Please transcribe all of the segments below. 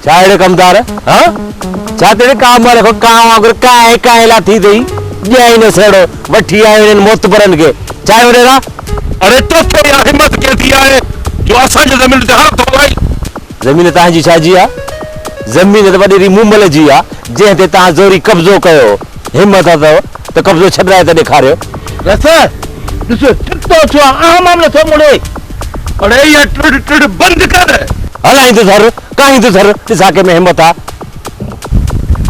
चाहे कमदार हाँ चाहते काम वाले को काम अगर काहे काहे ला थी दई जाई न सेड़ो वठी आए इन मोत परन के चाहे वरेरा अरे तो यार हिम्मत के दिया है जो असन जमीन ते हाथ हो भाई जमीन ता जी छाजी आ जमीन ते वडी मुंबल जी आ जे ते ता जोरी कब्जो कयो हिम्मत अथव तो कब्जो छडराए ते दिखारियो रसा दिसो तो छो आ मामलो तो मुड़े अरे ये टुड बंद कर हलाई तो सर काई तो सर दिसा के में हिम्मत आ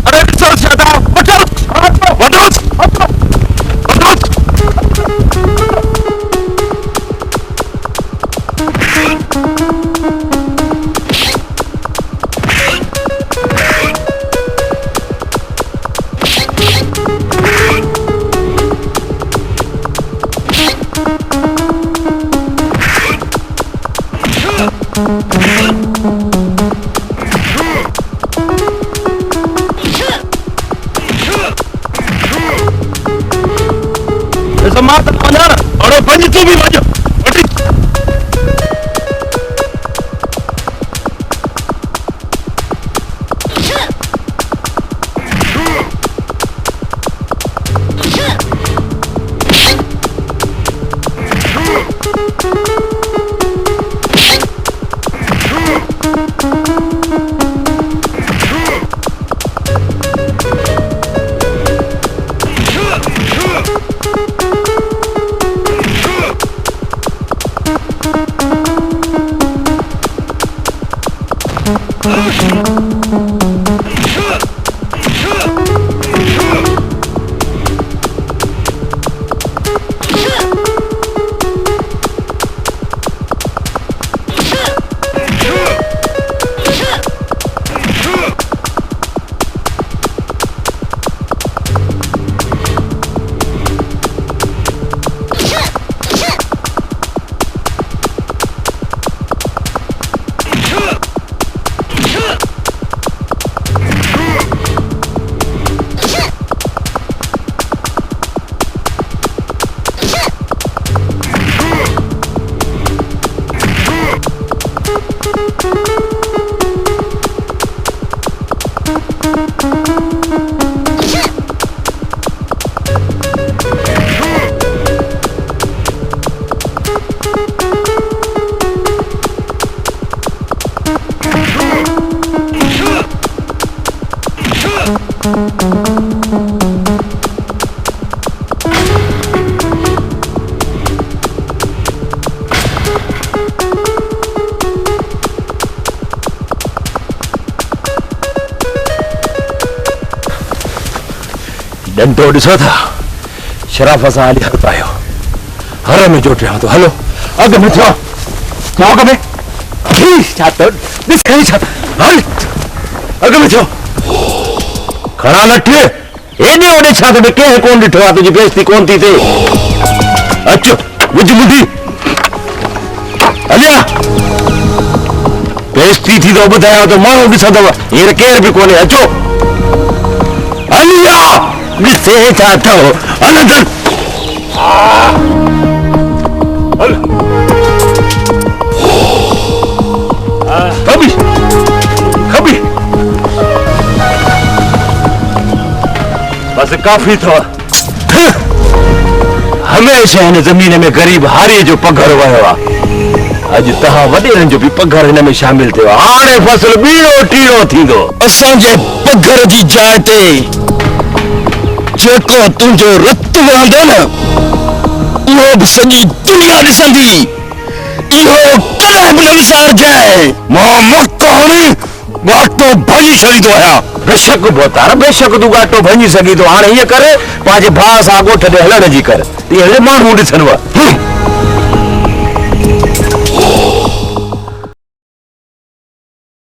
अरे सर ज्यादा बचो बचो समाप्त होना और बंद तू भी बजो डंडो ॾिसो था शराफ़ सां हली हल पायो हर में जोटिया तो हलो अग में थियो अग में छा तो ॾिस खणी छा हल अग में थियो खड़ा न थे एॾे ओॾे छा तो कंहिं कोन ॾिठो आहे तुंहिंजी बेइज़ती कोन थी थिए अचो विझ मुंडी हलिया बेइज़ती थी तो ॿुधायांव तो माण्हू ॾिसंदव हींअर केर बि कोन्हे अचो हलिया ॾिसे छा अथव अंदर हल खबी खबी बस काफ़ी अथव हमेशा हिन ज़मीन में ग़रीब हारी जो पघर वियो आहे अॼु तव्हां वॾेरनि जो बि पघर हिन में शामिल थियो आहे हाणे फसल ॿीणो टीणो थींदो असांजे पघर जी जाइ ते जेको तुंहिंजो रत वहंदो न इहो बि सॼी दुनिया ॾिसंदी इहो कॾहिं बि न विसारजांइ मां मौक़ो हणी ॻाटो भञी छॾींदो आहियां बेशक बोतार बेशक तूं ॻाटो भञी सघीं थो हाणे हीअं करे पंहिंजे भाउ सां ॻोठ ॾे हलण जी कर इहे माण्हू ॾिसनव